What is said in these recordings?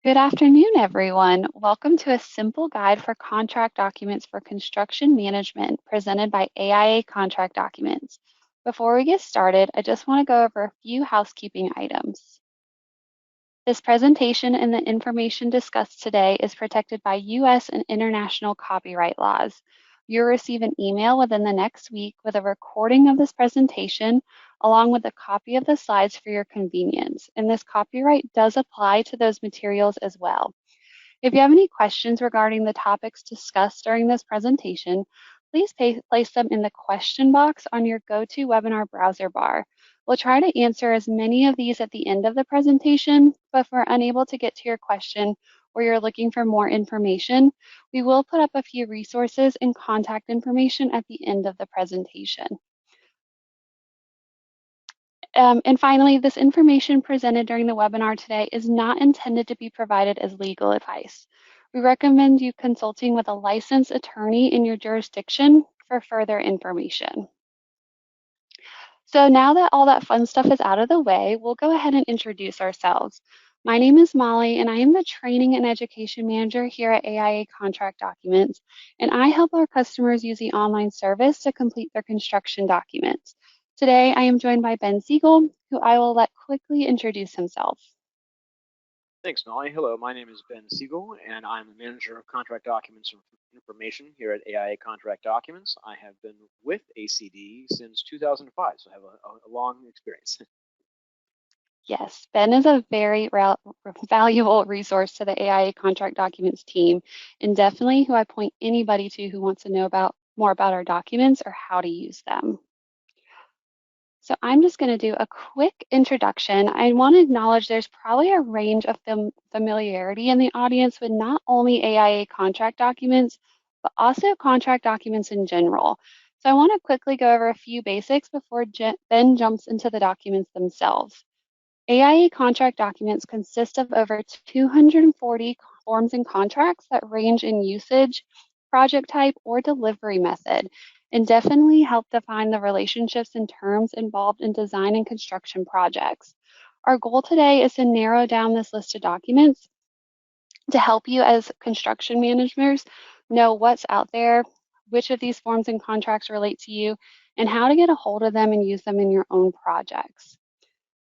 Good afternoon, everyone. Welcome to a simple guide for contract documents for construction management presented by AIA Contract Documents. Before we get started, I just want to go over a few housekeeping items. This presentation and the information discussed today is protected by U.S. and international copyright laws. You'll receive an email within the next week with a recording of this presentation along with a copy of the slides for your convenience, and this copyright does apply to those materials as well. If you have any questions regarding the topics discussed during this presentation, please place them in the question box on your GoToWebinar browser bar. We'll try to answer as many of these at the end of the presentation, but if we're unable to get to your question or you're looking for more information, we will put up a few resources and contact information at the end of the presentation. And finally, this information presented during the webinar today is not intended to be provided as legal advice. We recommend you consulting with a licensed attorney in your jurisdiction for further information. So now that all that fun stuff is out of the way, we'll go ahead and introduce ourselves. My name is Molly, and I am the Training and Education Manager here at AIA Contract Documents, and I help our customers use the online service to complete their construction documents. Today, I am joined by Ben Siegel, who I will let quickly introduce himself. Thanks, Molly. Hello, my name is Ben Siegel, and I'm the Manager of Contract Documents and Information here at AIA Contract Documents. I have been with ACD since 2005, so I have a long experience. Yes, Ben is a very valuable resource to the AIA Contract Documents team, and definitely who I point anybody to who wants to know more about our documents or how to use them. So I'm just going to do a quick introduction. I want to acknowledge there's probably a range of familiarity in the audience with not only AIA contract documents, but also contract documents in general. So I want to quickly go over a few basics before Ben jumps into the documents themselves. AIA contract documents consist of over 240 forms and contracts that range in usage, project type, or delivery method, and definitely help define the relationships and terms involved in design and construction projects. Our goal today is to narrow down this list of documents to help you as construction managers know what's out there, which of these forms and contracts relate to you, and how to get a hold of them and use them in your own projects.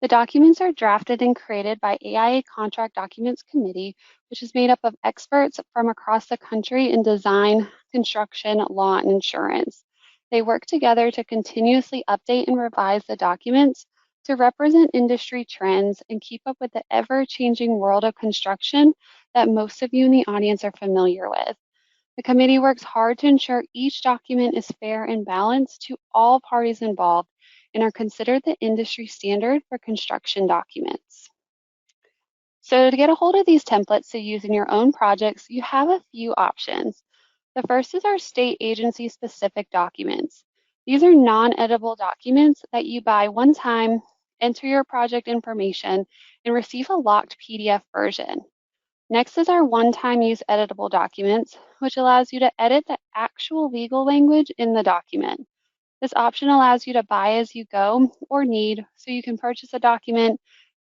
The documents are drafted and created by AIA Contract Documents Committee, which is made up of experts from across the country in design, construction, law, and insurance. They work together to continuously update and revise the documents to represent industry trends and keep up with the ever-changing world of construction that most of you in the audience are familiar with. The committee works hard to ensure each document is fair and balanced to all parties involved and are considered the industry standard for construction documents. So to get a hold of these templates to use in your own projects, you have a few options. The first is our state agency specific documents. These are non-editable documents that you buy one time, enter your project information, and receive a locked PDF version. Next is our one-time use editable documents, which allows you to edit the actual legal language in the document. This option allows you to buy as you go or need, so you can purchase a document,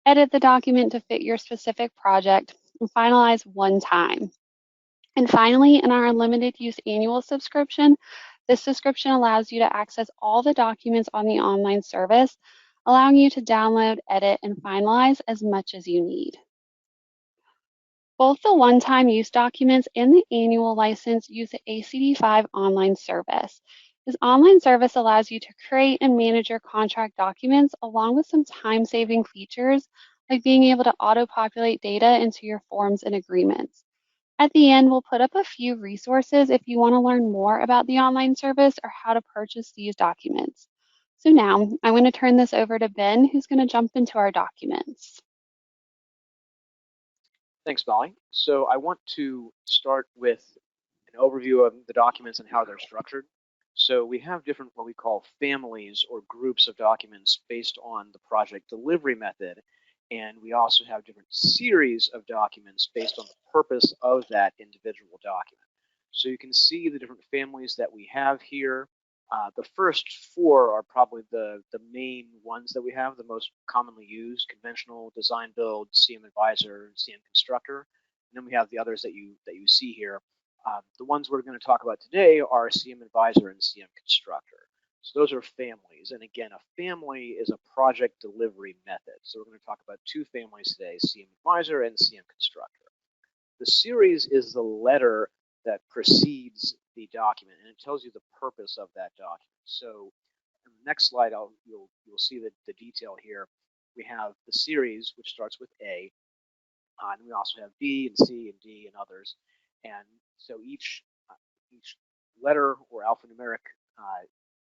edit the document to fit your specific project, and finalize one time. And finally, in our unlimited use annual subscription, this subscription allows you to access all the documents on the online service, allowing you to download, edit, and finalize as much as you need. Both the one-time use documents and the annual license use the ACD5 online service. This online service allows you to create and manage your contract documents along with some time-saving features like being able to auto-populate data into your forms and agreements. At the end, we'll put up a few resources if you want to learn more about the online service or how to purchase these documents. So now I'm going to turn this over to Ben, who's going to jump into our documents. Thanks, Molly. So I want to start with an overview of the documents and how they're structured. So we have different what we call families or groups of documents based on the project delivery method. And we also have different series of documents based on the purpose of that individual document. So you can see the different families that we have here. The first four are probably the main ones that we have, the most commonly used: conventional, design build, CM advisor, CM constructor. And then we have the others that you see here. The ones we're going to talk about today are CM advisor and CM constructor. So those are families. And again, a family is a project delivery method. So we're going to talk about two families today: CM advisor and CM constructor. The series is the letter that precedes the document, and it tells you the purpose of that document. So in the next slide, you'll see the detail here. We have the series, which starts with A, and we also have B and C and D and others. And so each letter or alphanumeric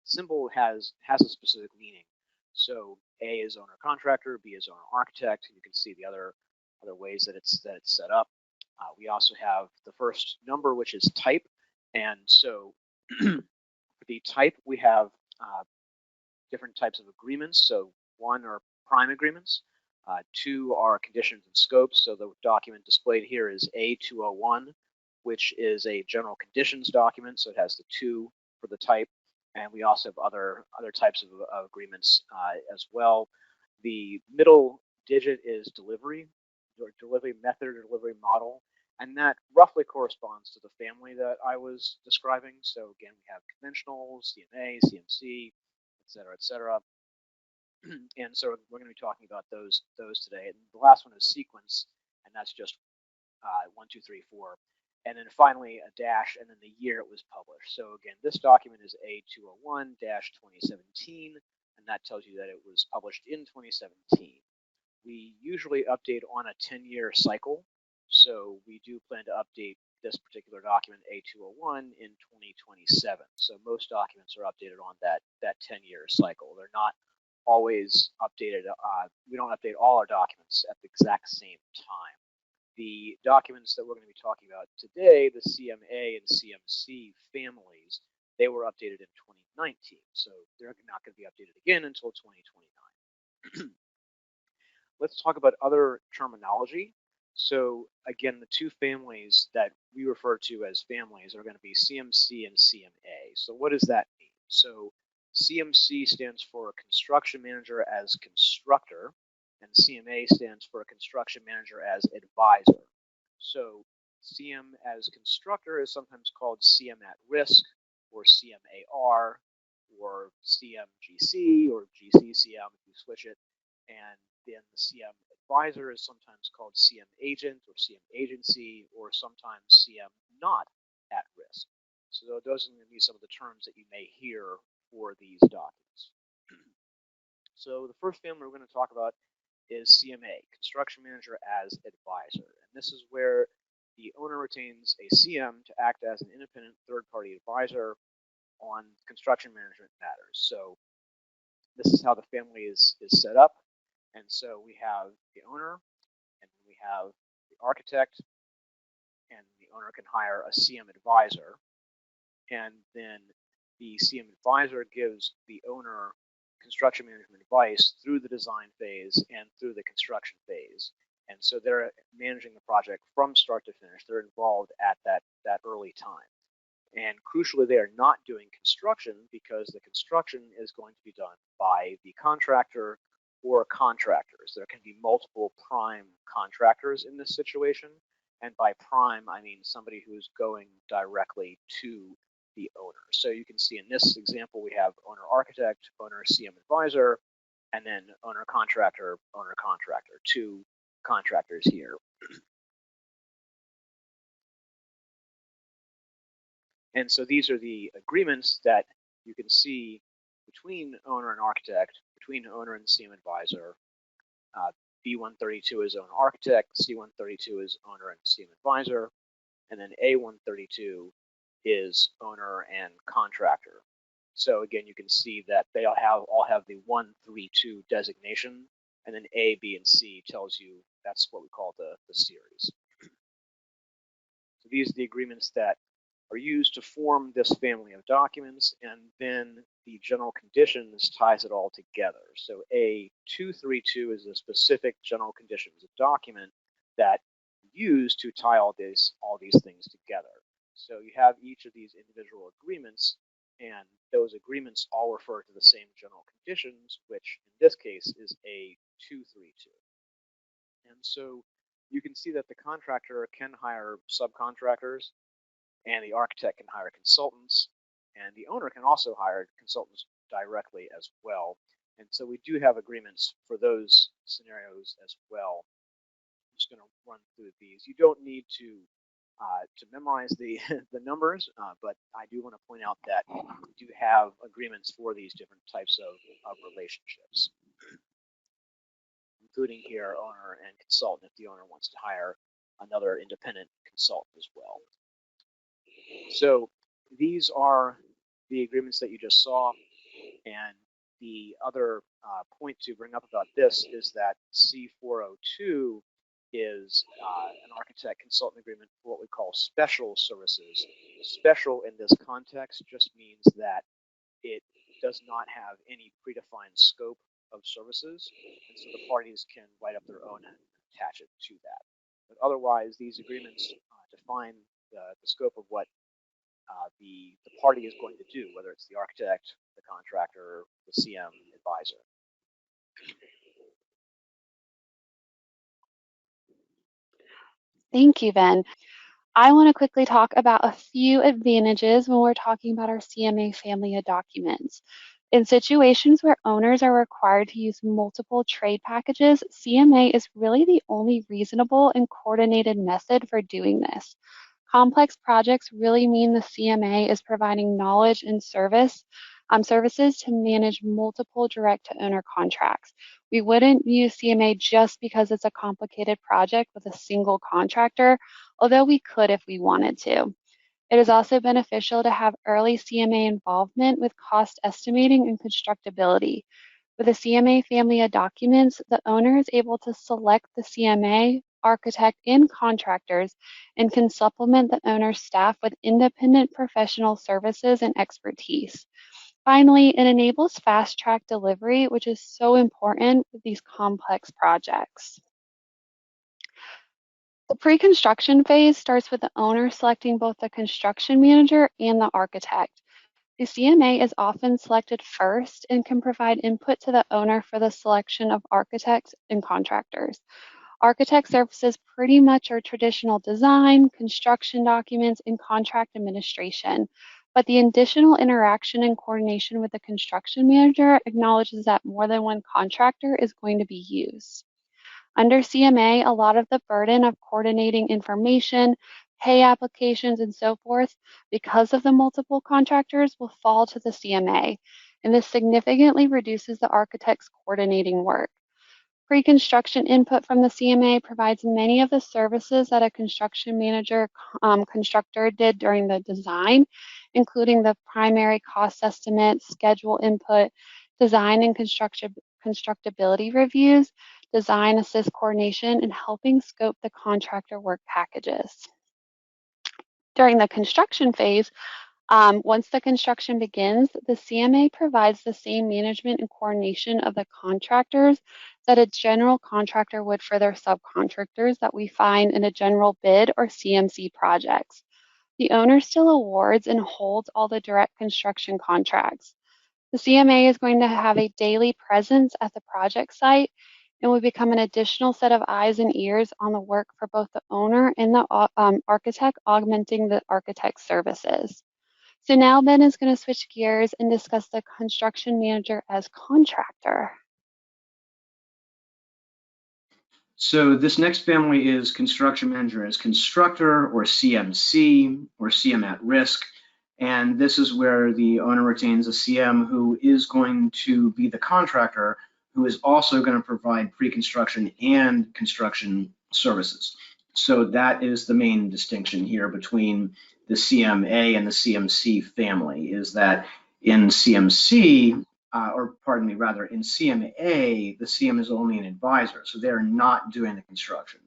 symbol has a specific meaning. So A is owner contractor, B is owner architect. You can see the other ways that it's set up. We also have the first number, which is type. And so for the type, we have different types of agreements. So one are prime agreements. Two are conditions and scopes. So the document displayed here is A201, which is a general conditions document. So it has the 2 for the type. And we also have other types of agreements as well. The middle digit is delivery, or delivery method or delivery model. And that roughly corresponds to the family that I was describing. So again, we have conventional, CMA, CMC, et cetera, et cetera. And so we're going to be talking about those today. And the last one is sequence, and that's just 1, 2, 3, 4. And then finally a dash, and then the year it was published. So again, this document is A201-2017, and that tells you that it was published in 2017. We usually update on a 10-year cycle. So we do plan to update this particular document, A201, in 2027. So most documents are updated on that 10-year cycle. They're not always updated. We don't update all our documents at the exact same time. The documents that we're going to be talking about today, the CMA and CMC families, they were updated in 2019. So they're not going to be updated again until 2029. Let's talk about other terminology. So again, the two families that we refer to as families are going to be CMC and CMA. So what does that mean? So CMC stands for construction manager as constructor, and CMA stands for construction manager as advisor. So CM as constructor is sometimes called CM at risk, or CMAR, or CMGC, or GCCM if you switch it. And then the CM advisor is sometimes called CM agent or CM agency, or sometimes CM not at risk. So those are going to be some of the terms that you may hear for these documents. So the first family we're going to talk about is CMA, construction manager as advisor. And this is where the owner retains a CM to act as an independent third-party advisor on construction management matters. So this is how the family is set up. And so we have the owner, and we have the architect, and the owner can hire a CM advisor. And then the CM advisor gives the owner construction management advice through the design phase and through the construction phase. And so they're managing the project from start to finish. They're involved at that early time. And crucially, they are not doing construction, because the construction is going to be done by the contractor or contractors. There can be multiple prime contractors in this situation. And by prime, I mean somebody who's going directly to the owner. So you can see in this example, we have owner architect, owner CM advisor, and then owner contractor, two contractors here. And so these are the agreements that you can see between owner and architect, between owner and CM advisor. B132 is owner architect, C132 is owner and CM advisor, and then A132 is owner and contractor. So again, you can see that they all have the 132 designation, and then A, B, and C tells you that's what we call the series. So these are the agreements that are used to form this family of documents, and then the general conditions ties it all together. So A232 is a specific general conditions document that used to tie all these things together. So you have each of these individual agreements and those agreements all refer to the same general conditions, which in this case is A232. And so you can see that the contractor can hire subcontractors, and the architect can hire consultants, and the owner can also hire consultants directly as well. And so we do have agreements for those scenarios as well. I'm just going to run through these. You don't need to memorize the the numbers, but I do want to point out that we do have agreements for these different types of relationships, including here owner and consultant if the owner wants to hire another independent consultant as well. So these are the agreements that you just saw, and the other point to bring up about this is that C402 is an architect consultant agreement for what we call special services. Special in this context just means that it does not have any predefined scope of services, and so the parties can write up their own and attach it to that. But otherwise, these agreements define the scope of what the party is going to do, whether it's the architect, the contractor, the CM advisor. Thank you, Ben. I want to quickly talk about a few advantages when we're talking about our CMA family of documents. In situations where owners are required to use multiple trade packages, CMA is really the only reasonable and coordinated method for doing this. Complex projects really mean the CMA is providing knowledge and services to manage multiple direct-to-owner contracts. We wouldn't use CMA just because it's a complicated project with a single contractor, although we could if we wanted to. It is also beneficial to have early CMA involvement with cost estimating and constructability. With a CMA family of documents, the owner is able to select the CMA, architect, and contractors, and can supplement the owner's staff with independent professional services and expertise. Finally, it enables fast-track delivery, which is so important with these complex projects. The pre-construction phase starts with the owner selecting both the construction manager and the architect. The CMA is often selected first and can provide input to the owner for the selection of architects and contractors. Architect services pretty much are traditional design, construction documents, and contract administration. But the additional interaction and coordination with the construction manager acknowledges that more than one contractor is going to be used. Under CMA, a lot of the burden of coordinating information, pay applications, and so forth, because of the multiple contractors, will fall to the CMA, and this significantly reduces the architect's coordinating work. Pre-construction input from the CMA provides many of the services that a construction manager constructor did during the design, including the primary cost estimate, schedule input, design and constructability reviews, design assist coordination, and helping scope the contractor work packages. During the construction phase, once the construction begins, the CMA provides the same management and coordination of the contractors that a general contractor would for their subcontractors that we find in a general bid or CMC projects. The owner still awards and holds all the direct construction contracts. The CMA is going to have a daily presence at the project site and will become an additional set of eyes and ears on the work for both the owner and the architect, augmenting the architect's services. So now Ben is going to switch gears and discuss the construction manager as contractor. So this next family is construction manager as constructor, or CMC, or CM at risk. And this is where the owner retains a CM who is going to be the contractor, who is also going to provide pre-construction and construction services. So that is the main distinction here between the CMA and the CMC family, is that in CMC, in CMA, the CM is only an advisor, so they're not doing the construction.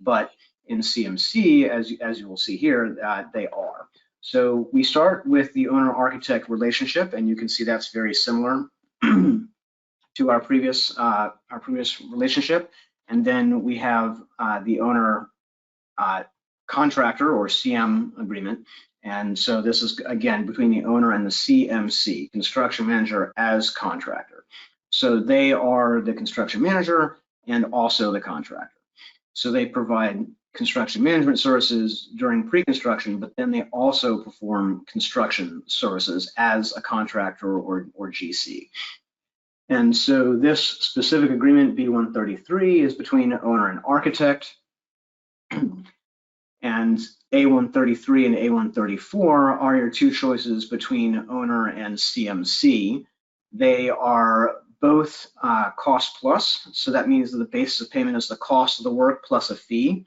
But in CMC, as you will see here, they are. So we start with the owner-architect relationship, and you can see that's very similar to our previous relationship. And then we have the owner contractor or CM agreement. And so this is, again, between the owner and the CMC, construction manager as contractor. So they are the construction manager and also the contractor. So they provide construction management services during pre-construction, but then they also perform construction services as a contractor or GC. And so this specific agreement, B133, is between owner and architect. And A133 and A134 are your two choices between owner and CMC. They are both cost plus, so that means that the basis of payment is the cost of the work plus a fee.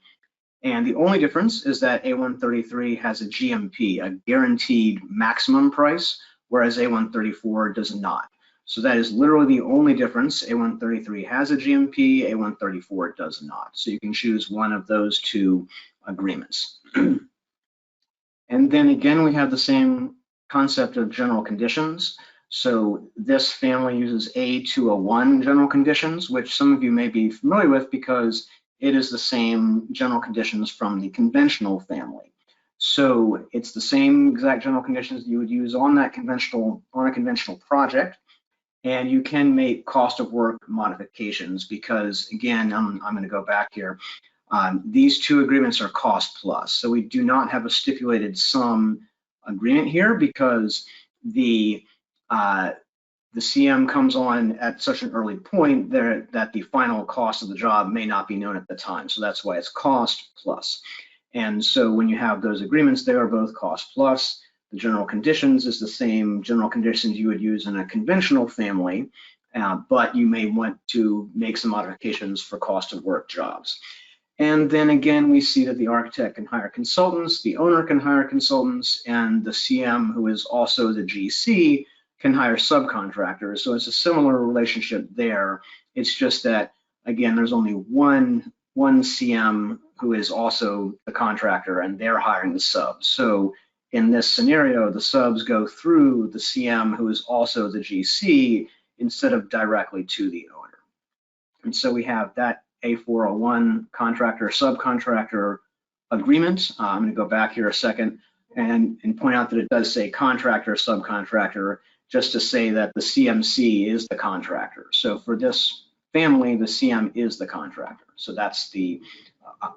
And the only difference is that A133 has a GMP, a guaranteed maximum price, whereas A134 does not. So that is literally the only difference. A133 has a GMP, A134 does not. So you can choose one of those two agreements. And then again, we have the same concept of general conditions. So this family uses A201 general conditions, which some of you may be familiar with because it is the same general conditions from the conventional family. So it's the same exact general conditions you would use on that conventional, on a conventional project. And you can make cost of work modifications because, again, I'm going to go back here. These two agreements are cost plus. So we do not have a stipulated sum agreement here because the CM comes on at such an early point there that the final cost of the job may not be known at the time. So that's why it's cost plus. And so when you have those agreements, they are both cost plus. The general conditions is the same general conditions you would use in a conventional family, but you may want to make some modifications for cost of work jobs. And then again, we see that the architect can hire consultants, the owner can hire consultants, and the CM, who is also the GC, can hire subcontractors. So it's a similar relationship there. It's just that, again, there's only one CM who is also the contractor, and they're hiring the subs. So in this scenario, the subs go through the CM, who is also the GC, instead of directly to the owner. And so we have that A401 contractor subcontractor agreement. I'm going to go back here a second and point out that it does say contractor subcontractor, just to say that the CMC is the contractor. So for this family, the CM is the contractor. So that's the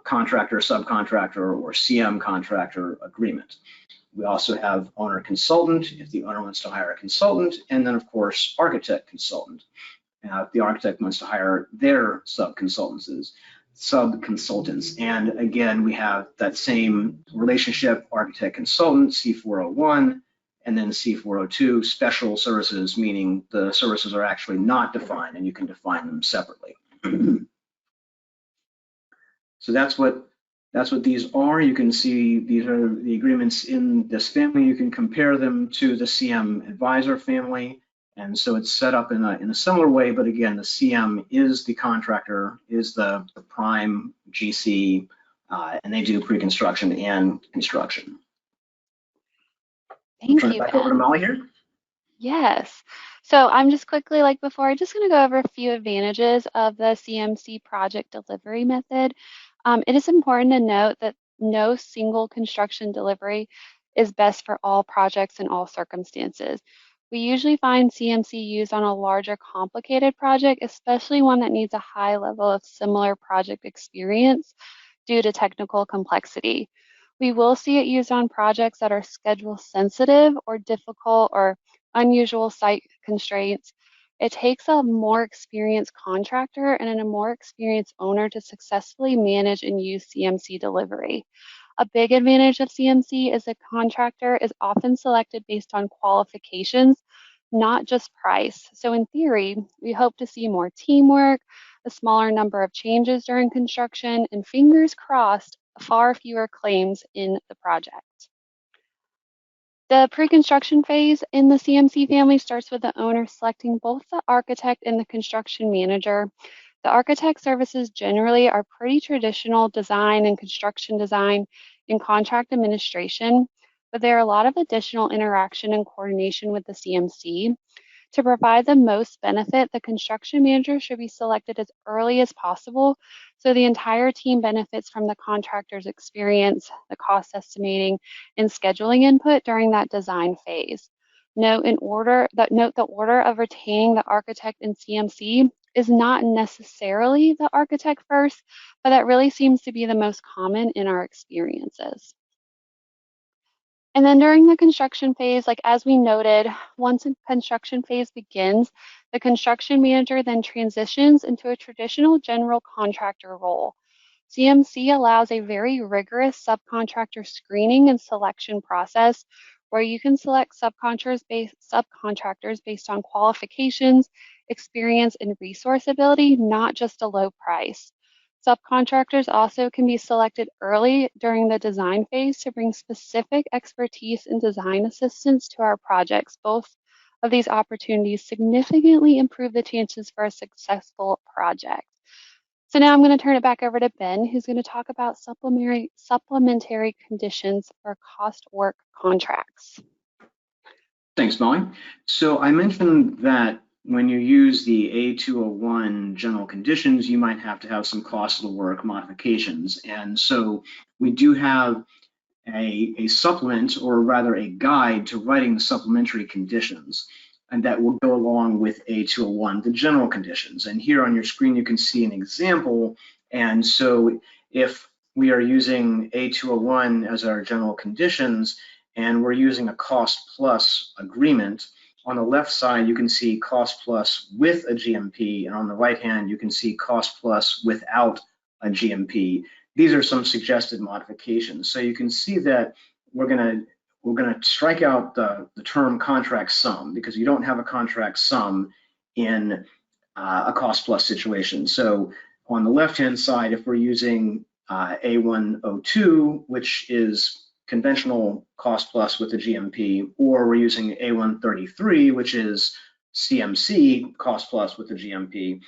contractor subcontractor or CM contractor agreement. We also have owner consultant if the owner wants to hire a consultant, and then of course architect consultant. If the architect wants to hire their subconsultants. And again, we have that same relationship, architect consultant, C401, and then C402, special services, meaning the services are actually not defined and you can define them separately. So that's what these are. You can see these are the agreements in this family. You can compare them to the CM advisor family. And so it's set up in a similar way, but again, the CM is the contractor, is the prime GC, and they do pre-construction and construction. Thank Turn you, it back Ben. over to Molly here. Yes. So I'm just quickly, like before, I'm just going to go over a few advantages of the CMC project delivery method. It is important to note that no single construction delivery is best for all projects in all circumstances. We usually find CMC used on a larger, complicated project, especially one that needs a high level of similar project experience due to technical complexity. We will see it used on projects that are schedule sensitive or difficult or unusual site constraints. It takes a more experienced contractor and a more experienced owner to successfully manage and use CMC delivery. A big advantage of CMC is a contractor is often selected based on qualifications, not just price. So in theory, we hope to see more teamwork, a smaller number of changes during construction, and fingers crossed, far fewer claims in the project. The pre-construction phase in the CMC family starts with the owner selecting both the architect and the construction manager. The architect services generally are pretty traditional design and construction design and contract administration, but there are a lot of additional interaction and coordination with the CMC. To provide the most benefit, the construction manager should be selected as early as possible so the entire team benefits from the contractor's experience, the cost estimating, and scheduling input during that design phase. Note the order of retaining the architect and CMC is not necessarily the architect first, but that really seems to be the most common in our experiences. And then during the construction phase, like as we noted, once a construction phase begins, the construction manager then transitions into a traditional general contractor role. CMC allows a very rigorous subcontractor screening and selection process where you can select subcontractors based on qualifications, experience, and resource ability, not just a low price. Subcontractors also can be selected early during the design phase to bring specific expertise and design assistance to our projects. Both of these opportunities significantly improve the chances for a successful project. So now I'm going to turn it back over to Ben, who's going to talk about supplementary conditions for cost work contracts. Thanks, Molly. So I mentioned that when you use the A201 general conditions, you might have to have some cost of the work modifications. And so we do have a supplement, or rather a guide to writing the supplementary conditions, and that will go along with A201, the general conditions. And here on your screen, you can see an example. And so if we are using A201 as our general conditions, and we're using a cost plus agreement, on the left side, you can see cost plus with a GMP, and on the right hand, you can see cost plus without a GMP. These are some suggested modifications. So you can see that we're gonna strike out the term contract sum, because you don't have a contract sum in a cost plus situation. So on the left-hand side, if we're using A102, which is conventional cost plus with a GMP, or we're using A133, which is CMC cost plus with a GMP,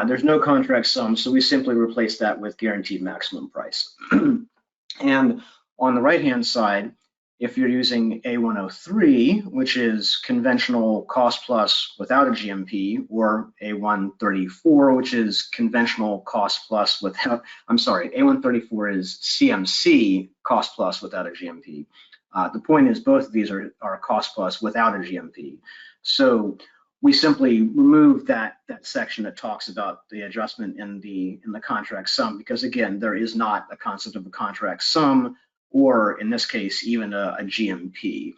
there's no contract sum, so we simply replace that with guaranteed maximum price. And on the right-hand side, if you're using A103, which is conventional cost plus without a GMP, or A134, which is conventional cost plus without, I'm sorry, A134 is CMC cost plus without a GMP. The point is both of these are cost plus without a GMP. So we simply remove that section that talks about the adjustment in the contract sum, because again, there is not a concept of a contract sum, or in this case, even a GMP.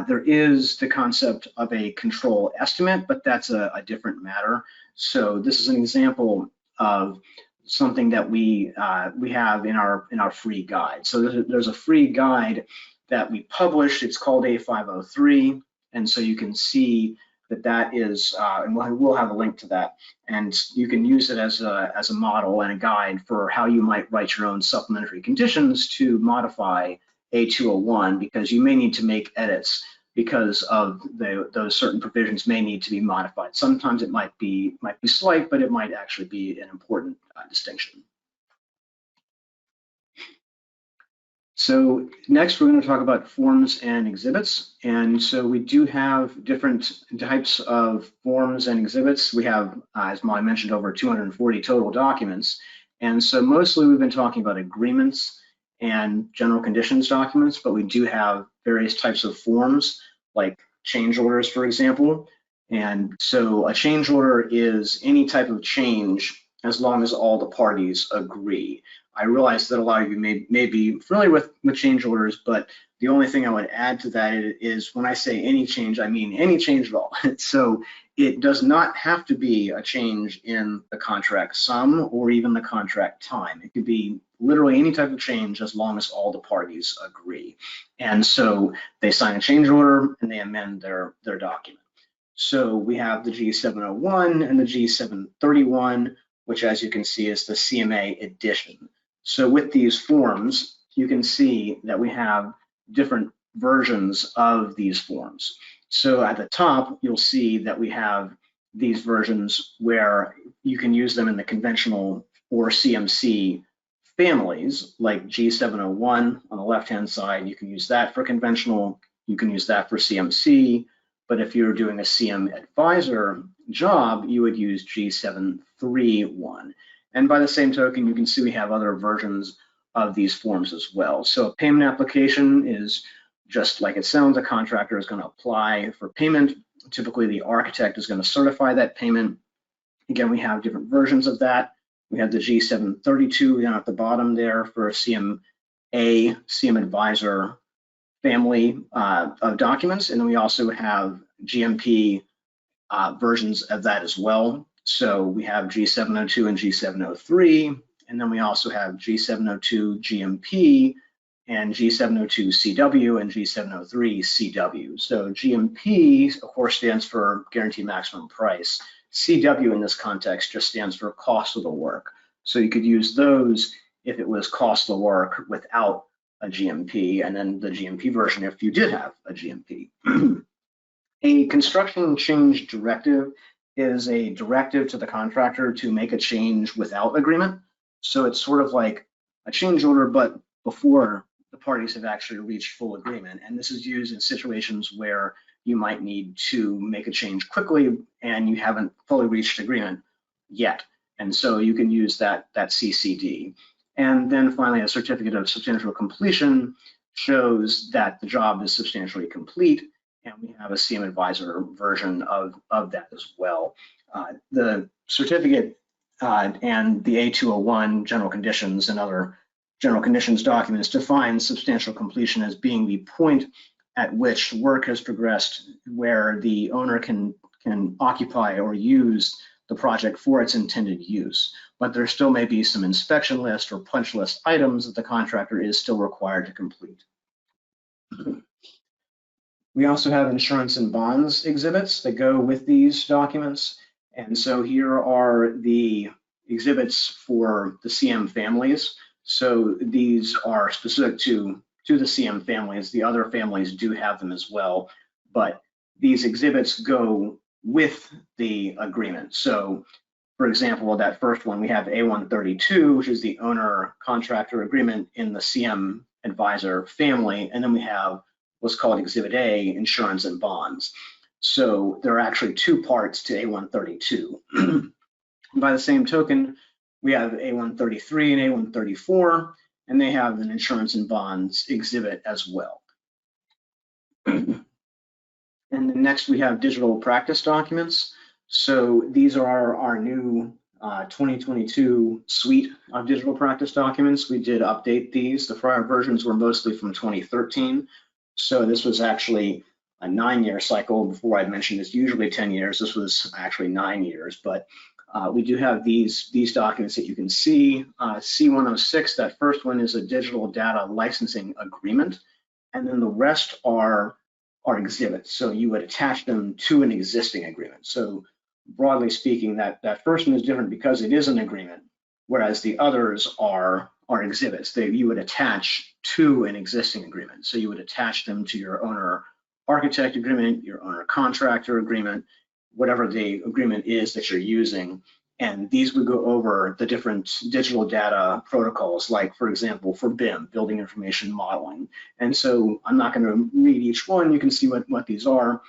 There is the concept of a control estimate, but that's a different matter. So this is an example of something that we have in our free guide. So there's a free guide that we published. It's called A503, and so you can see that is, and we'll have a link to that, and you can use it as a model and a guide for how you might write your own supplementary conditions to modify A201, because you may need to make edits because of those certain provisions may need to be modified. Sometimes it might be slight, but it might actually be an important distinction. So next, we're going to talk about forms and exhibits. And so we do have different types of forms and exhibits. We have, as Molly mentioned, over 240 total documents. And so mostly we've been talking about agreements and general conditions documents, but we do have various types of forms, like change orders, for example. And so a change order is any type of change as long as all the parties agree. I realize that a lot of you may be familiar with change orders, but the only thing I would add to that is when I say any change, I mean any change at all. So it does not have to be a change in the contract sum or even the contract time. It could be literally any type of change as long as all the parties agree. And so they sign a change order and they amend their document. So we have the G701 and the G731, which, as you can see, is the CMA edition. So with these forms, you can see that we have different versions of these forms. So at the top, you'll see that we have these versions where you can use them in the conventional or CMC families, like G701 on the left-hand side. You can use that for conventional, you can use that for CMC, But if you're doing a CM advisor job, you would use G731. And by the same token, you can see we have other versions of these forms as well. So a payment application is just like it sounds. A contractor is going to apply for payment. Typically, the architect is going to certify that payment. Again, we have different versions of that. We have the G732 down at the bottom there for CMA, CM Advisor family of documents. And then we also have GMP versions of that as well. So we have G702 and G703. And then we also have G702 GMP and G702 CW and G703 CW. So GMP, of course, stands for Guaranteed Maximum Price. CW in this context just stands for cost of the work. So you could use those if it was cost of the work without a GMP, and then the GMP version if you did have a GMP. A construction change directive is a directive to the contractor to make a change without agreement. So it's sort of like a change order, but before the parties have actually reached full agreement. And this is used in situations where you might need to make a change quickly and you haven't fully reached agreement yet. And so you can use that CCD. And then finally, a certificate of substantial completion shows that the job is substantially complete, and we have a CM Advisor version of that as well. The certificate and the A201 general conditions and other general conditions documents define substantial completion as being the point at which work has progressed where the owner can occupy or use the project for its intended use. But there still may be some inspection list or punch list items that the contractor is still required to complete. We also have insurance and bonds exhibits that go with these documents. And so here are the exhibits for the CM families. So these are specific to the CM families. The other families do have them as well, but these exhibits go with the agreement. So for example, that first one, we have A132, which is the owner contractor agreement in the CM Advisor family. And then we have what's called Exhibit A, insurance and bonds. So there are actually two parts to A132. By the same token, we have A133 and A134, and they have an insurance and bonds exhibit as well. And then next we have digital practice documents. So these are our new 2022 suite of digital practice documents. We did update these. The prior versions were mostly from 2013. So this was actually a 9-year cycle. Before I'd mentioned it's usually 10 years. This was actually 9 years, but we do have these documents that you can see. C106, that first one is a digital data licensing agreement, and then the rest are exhibits. So you would attach them to an existing agreement. So broadly speaking, that first one is different because it is an agreement, whereas the others are exhibits that you would attach to an existing agreement. So you would attach them to your owner architect agreement, your owner contractor agreement, whatever the agreement is that you're using. And these would go over the different digital data protocols, like, for example, for BIM, building information modeling. And so I'm not going to read each one. You can see what these are,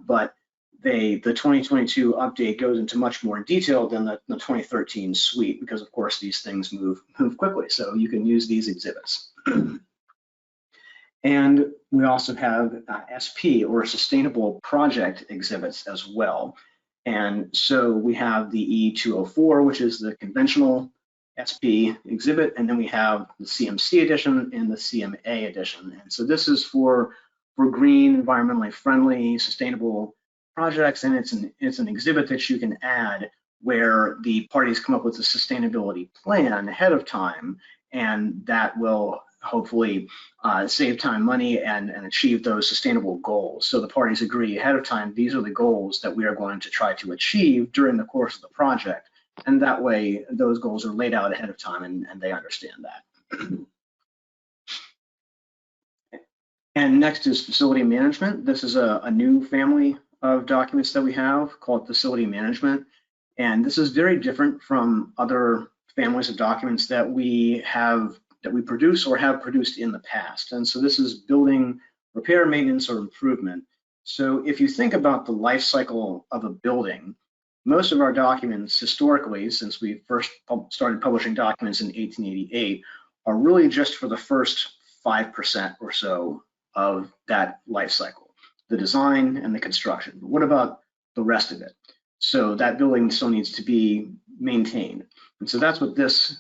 but the 2022 update goes into much more detail than the 2013 suite, because of course these things move quickly. So you can use these exhibits. And we also have SP, or sustainable project exhibits as well. And so we have the E204, which is the conventional SP exhibit, and then we have the CMC edition and the CMA edition. And so this is for green, environmentally friendly, sustainable projects, and it's an exhibit that you can add where the parties come up with a sustainability plan ahead of time, and that will hopefully save time, money, and achieve those sustainable goals. So the parties agree ahead of time, these are the goals that we are going to try to achieve during the course of the project. And that way, those goals are laid out ahead of time and they understand that. And next is facility management. This is a new family of documents that we have called facility management. And this is very different from other families of documents that we produce or have produced in the past. And so this is building, repair, maintenance, or improvement. So if you think about the life cycle of a building, most of our documents historically, since we first started publishing documents in 1888, are really just for the first 5% or so of that life cycle, the design and the construction. But what about the rest of it? So that building still needs to be maintained. And so that's what this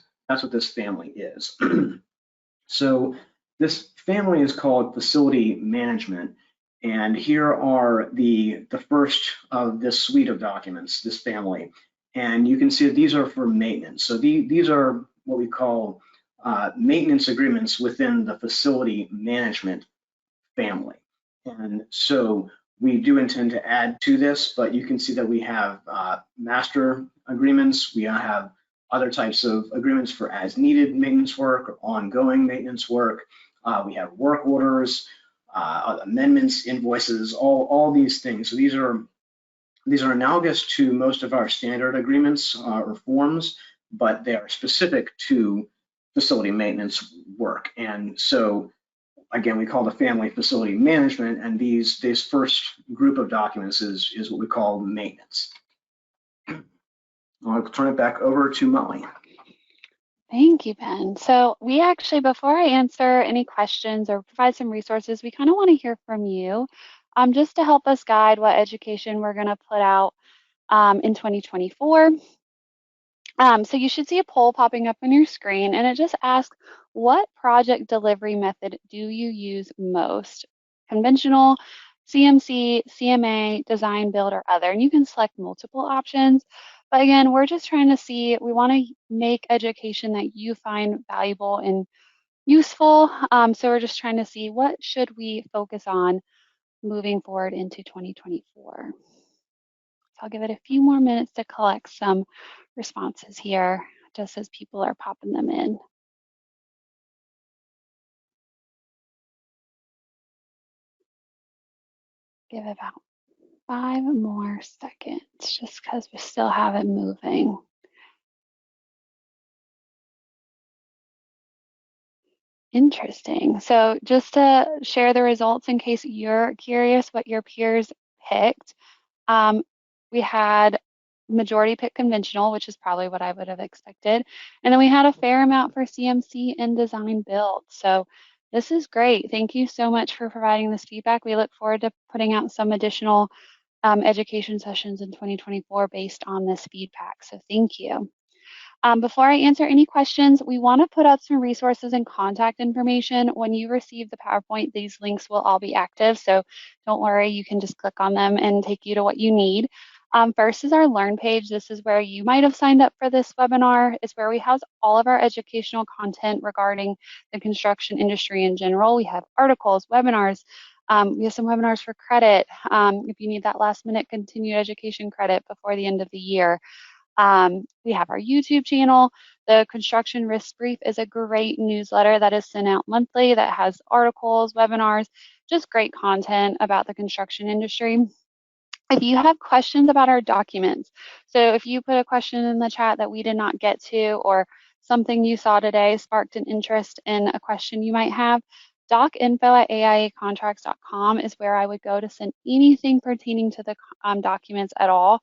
family is. So this family is called facility management. And here are the first of this suite of documents, this family. And you can see that these are for maintenance. So these are what we call maintenance agreements within the facility management family. And so we do intend to add to this, but you can see that we have master agreements. We have other types of agreements for as needed maintenance work or ongoing maintenance work. We have work orders, amendments, invoices, all these things. So these are analogous to most of our standard agreements or forms, but they are specific to facility maintenance work. And so again, we call the family facility management, and this first group of documents is what we call maintenance. I'll turn it back over to Molly. Thank you, Ben. So we actually, before I answer any questions or provide some resources, we kind of want to hear from you, just to help us guide what education we're going to put out in 2024. So you should see a poll popping up on your screen, and it just asks, what project delivery method do you use most? Conventional, CMC, CMA, design, build, or other. And you can select multiple options. But again, we're just trying to see, we want to make education that you find valuable and useful. So we're just trying to see, what should we focus on moving forward into 2024? So I'll give it a few more minutes to collect some responses here, just as people are popping them in. Give it about 5 more seconds, just because we still have it moving. Interesting. So just to share the results in case you're curious what your peers picked, we had majority pick conventional, which is probably what I would have expected. And then we had a fair amount for CMC and design build. So this is great. Thank you so much for providing this feedback. We look forward to putting out some additional education sessions in 2024 based on this feedback. So thank you. Before I answer any questions, we want to put up some resources and contact information. When you receive the PowerPoint, these links will all be active. So don't worry, you can just click on them and take you to what you need. First is our Learn page. This is where you might have signed up for this webinar. It's where we house all of our educational content regarding the construction industry in general. We have articles, webinars. We have some webinars for credit if you need that last minute continued education credit before the end of the year. We have our YouTube channel. The Construction Risk Brief is a great newsletter that is sent out monthly that has articles, webinars, just great content about the construction industry. If you have questions about our documents, so if you put a question in the chat that we did not get to, or something you saw today sparked an interest in a question you might have, docinfo@aiacontracts.com is where I would go to send anything pertaining to the documents at all.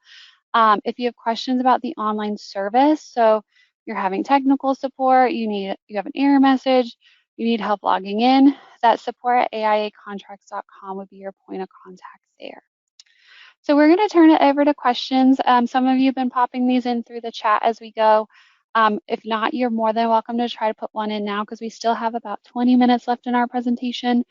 If you have questions about the online service, so you're having technical support, you have an error message, you need help logging in, that support@aiacontracts.com would be your point of contact there. So we're going to turn it over to questions. Some of you have been popping these in through the chat as we go. If not, you're more than welcome to try to put one in now because we still have about 20 minutes left in our presentation.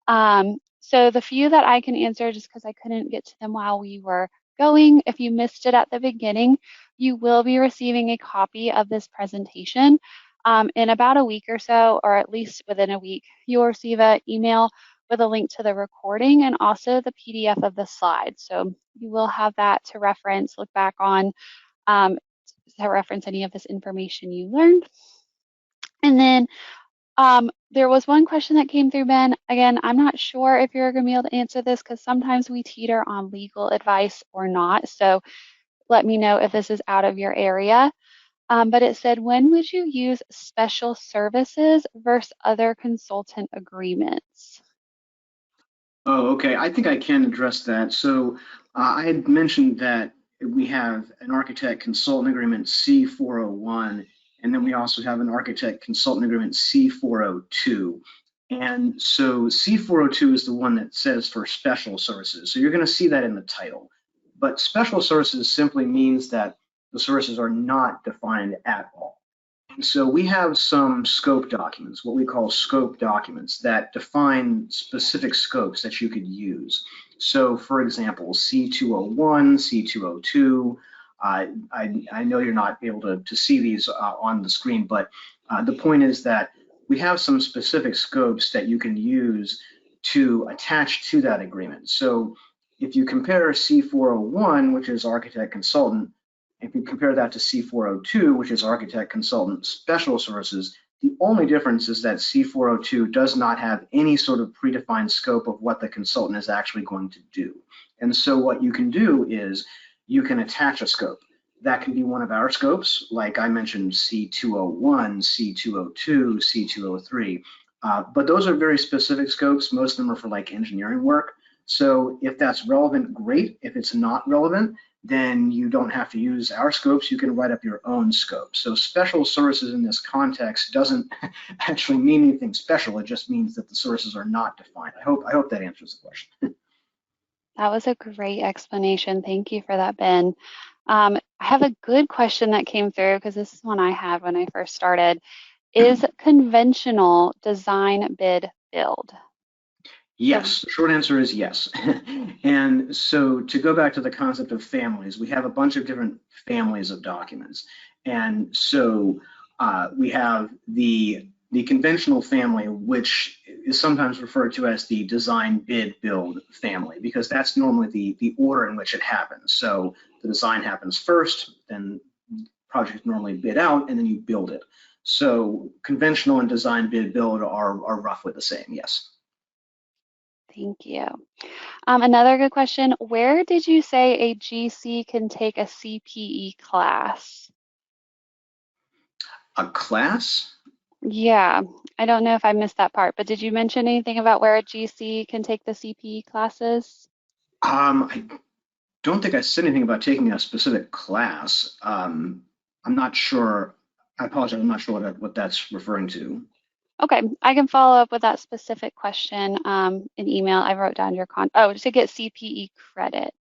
So the few that I can answer, just because I couldn't get to them while we were going, if you missed it at the beginning, you will be receiving a copy of this presentation in about a week or so, or at least within a week. You'll receive an email with a link to the recording and also the PDF of the slides. So you will have that to reference, look back on, to reference any of this information you learned. And then there was one question that came through, Ben. Again, I'm not sure if you're going to be able to answer this because sometimes we teeter on legal advice or not. So let me know if this is out of your area. But it said, when would you use special services versus other consultant agreements? Oh, okay. I think I can address that. So I had mentioned that we have an architect consultant agreement C401, and then we also have an architect consultant agreement C402. And so C402 is the one that says for special services. So you're going to see that in the title. But special services simply means that the services are not defined at all. So we have some scope documents, what we call scope documents, that define specific scopes that you could use. So for example, C201, C202, I know you're not able to see these on the screen, but the point is that we have some specific scopes that you can use to attach to that agreement. So if you compare C401, which is architect consultant, if you compare that to C402, which is architect consultant special services, the only difference is that C402 does not have any sort of predefined scope of what the consultant is actually going to do. And so what you can do is you can attach a scope. That can be one of our scopes, like I mentioned C201, C202, C203. But those are very specific scopes. Most of them are for like engineering work. So if that's relevant, great. If it's not relevant, then you don't have to use our scopes. You can write up your own scope. So special services in this context doesn't actually mean anything special. It just means that the services are not defined. I hope that answers the question. That was a great explanation. Thank you for that, Ben. I have a good question that came through because this is one I had when I first started. Is conventional design bid build? So, Yes, the short answer is yes. And so to go back to the concept of families, we have a bunch of different families of documents. And so we have the conventional family, which is sometimes referred to as the design bid build family, because that's normally the order in which it happens. So the design happens first, then project normally bid out, and then you build it. So conventional and design bid build are roughly the same, yes. thank you. Another good question. Where did you say a GC can take a CPE class? A class? Yeah, I don't know if I missed that part, but did you mention anything about where a GC can take the CPE classes? I don't think I said anything about taking a specific class. I'm not sure. I apologize. I'm not sure what that's referring to. Okay, I can follow up with that specific question in email. I wrote down your oh, to get CPE credit.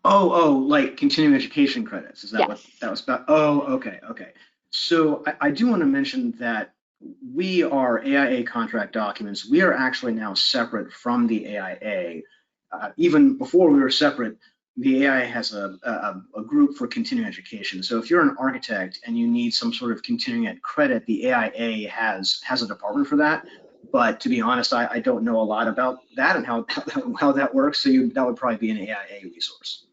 Like continuing education credits. Is that what Yes. that was about? Oh, okay, okay. So I do want to mention that we are AIA contract documents. We are actually now separate from the AIA. Even before we were separate, the AIA has a group for continuing education. So if you're an architect and you need some sort of continuing ed credit, the AIA has a department for that. But to be honest, I don't know a lot about that and how that works. So that would probably be an AIA resource.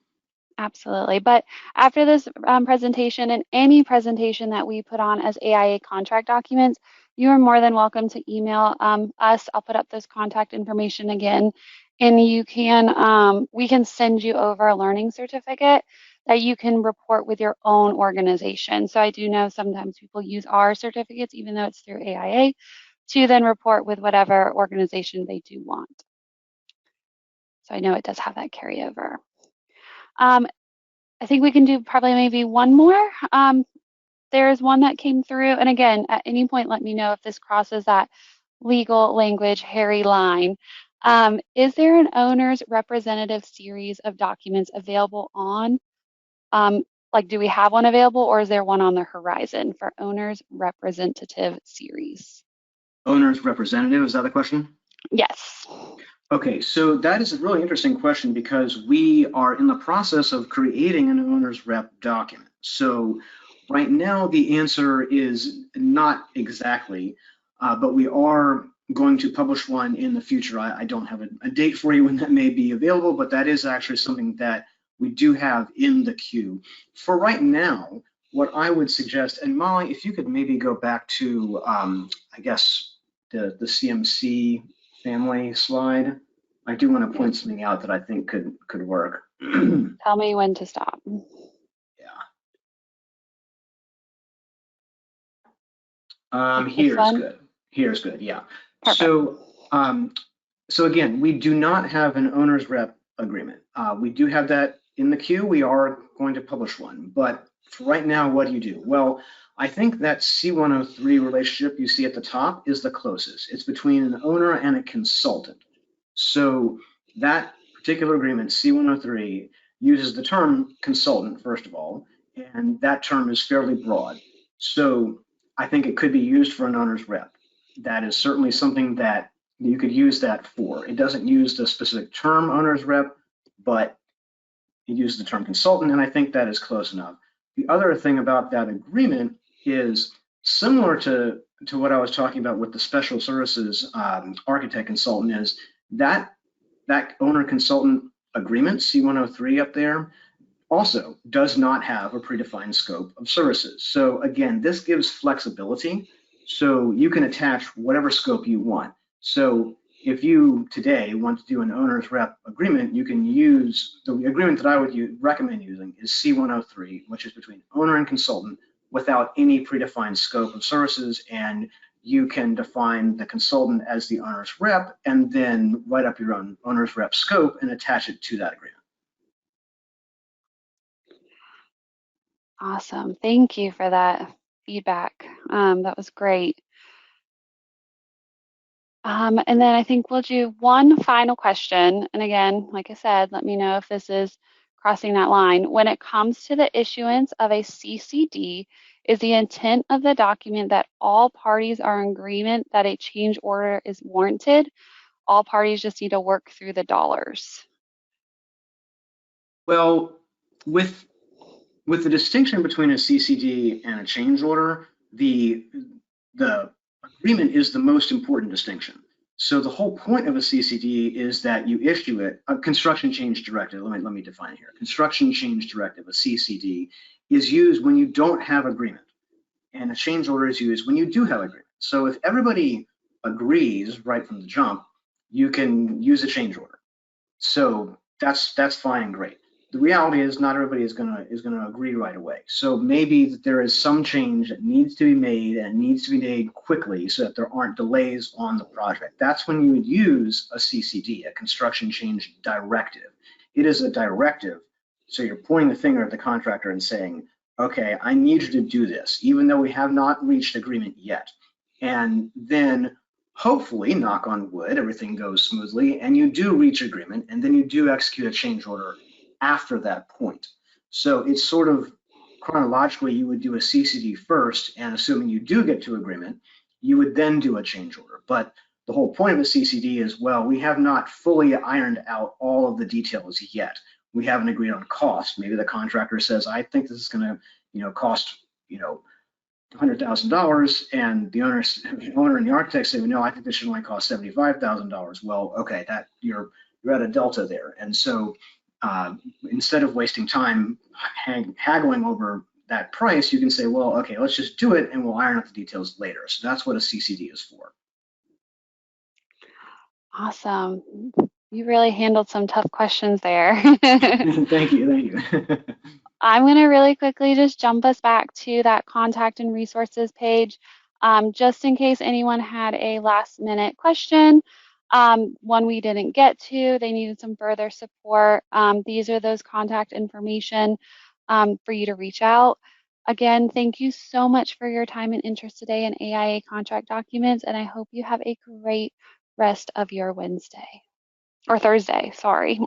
Absolutely. But after this presentation and any presentation that we put on as AIA contract documents, you are more than welcome to email us. I'll put up this contact information again, and we can send you over a learning certificate that you can report with your own organization. So I do know sometimes people use our certificates, even though it's through AIA, to then report with whatever organization they do want. So I know it does have that carryover. Um, I think we can do probably maybe one more. There's one that came through, and again, at any point, let me know if this crosses that legal language hairy line. Is there an owner's representative series of documents available on, um, like, do we have one available, or is there one on the horizon for owner's representative series? Owner's representative, is that the question? Yes. Okay, so that is a really interesting question because we are in the process of creating an owner's rep document. So right now the answer is not exactly, but we are going to publish one in the future. I don't have a date for you when that may be available, but that is actually something that we do have in the queue. For right now, what I would suggest, and Molly, if you could maybe go back to, I guess, the CMC family slide. I do want to Yep. point something out that I think could work. Tell me when to stop. Like this Here's one? good. Here's good. Yeah. Perfect. So So again, we do not have an owner's rep agreement. We do have that in the queue. We are going to publish one, but for right now, what do you do? Well, I think that C103 relationship you see at the top is the closest. It's between an owner and a consultant. So that particular agreement, C103, uses the term consultant, first of all, and that term is fairly broad. So I think it could be used for an owner's rep. That is certainly something that you could use that for. It doesn't use the specific term owner's rep, but it uses the term consultant, and I think that is close enough. The other thing about that agreement is similar to what I was talking about with the special services architect consultant is that owner consultant agreement, C103 up there, also does not have a predefined scope of services. So again, this gives flexibility. So you can attach whatever scope you want. So if you today want to do an owner's rep agreement, you can use the agreement that I would recommend using is C103, which is between owner and consultant without any predefined scope of services. And you can define the consultant as the owner's rep and then write up your own owner's rep scope and attach it to that agreement. Awesome. Thank you for that feedback. That was great. And then I think we'll do one final question. And again, like I said, let me know if this is crossing that line. When it comes to the issuance of a CCD, is the intent of the document that all parties are in agreement that a change order is warranted? All parties just need to work through the dollars. Well, with the distinction between a CCD and a change order, the agreement is the most important distinction. So the whole point of a CCD is that you issue it, a construction change directive. Let me define it here. Construction change directive, a CCD, is used when you don't have agreement, and a change order is used when you do have agreement. So if everybody agrees right from the jump, you can use a change order. So that's fine and great. The reality is not everybody is gonna agree right away. So maybe that there is some change that needs to be made and needs to be made quickly so that there aren't delays on the project. That's when you would use a CCD, a construction change directive. It is a directive, so you're pointing the finger at the contractor and saying, okay, I need you to do this, even though we have not reached agreement yet. And then hopefully, knock on wood, everything goes smoothly and you do reach agreement, and then you do execute a change order after that point. So it's sort of chronologically, you would do a CCD first, and assuming you do get to agreement, you would then do a change order. But the whole point of a CCD is, well, we have not fully ironed out all of the details yet. We haven't agreed on cost. Maybe the contractor says, I think this is going to, cost, $100,000, and the owner and the architect say, well, no, I think this should only cost $75,000. Well, okay, that you're at a delta there, and so instead of wasting time haggling over that price, you can say, well, okay, let's just do it, and we'll iron out the details later. So that's what a CCD is for. Awesome. You really handled some tough questions there. Thank you. I'm going to really quickly just jump us back to that contact and resources page, just in case anyone had a last minute question, one we didn't get to, they needed some further support. These are those contact information for you to reach out. Again, thank you so much for your time and interest today in AIA contract documents, and I hope you have a great rest of your Wednesday or Thursday, sorry.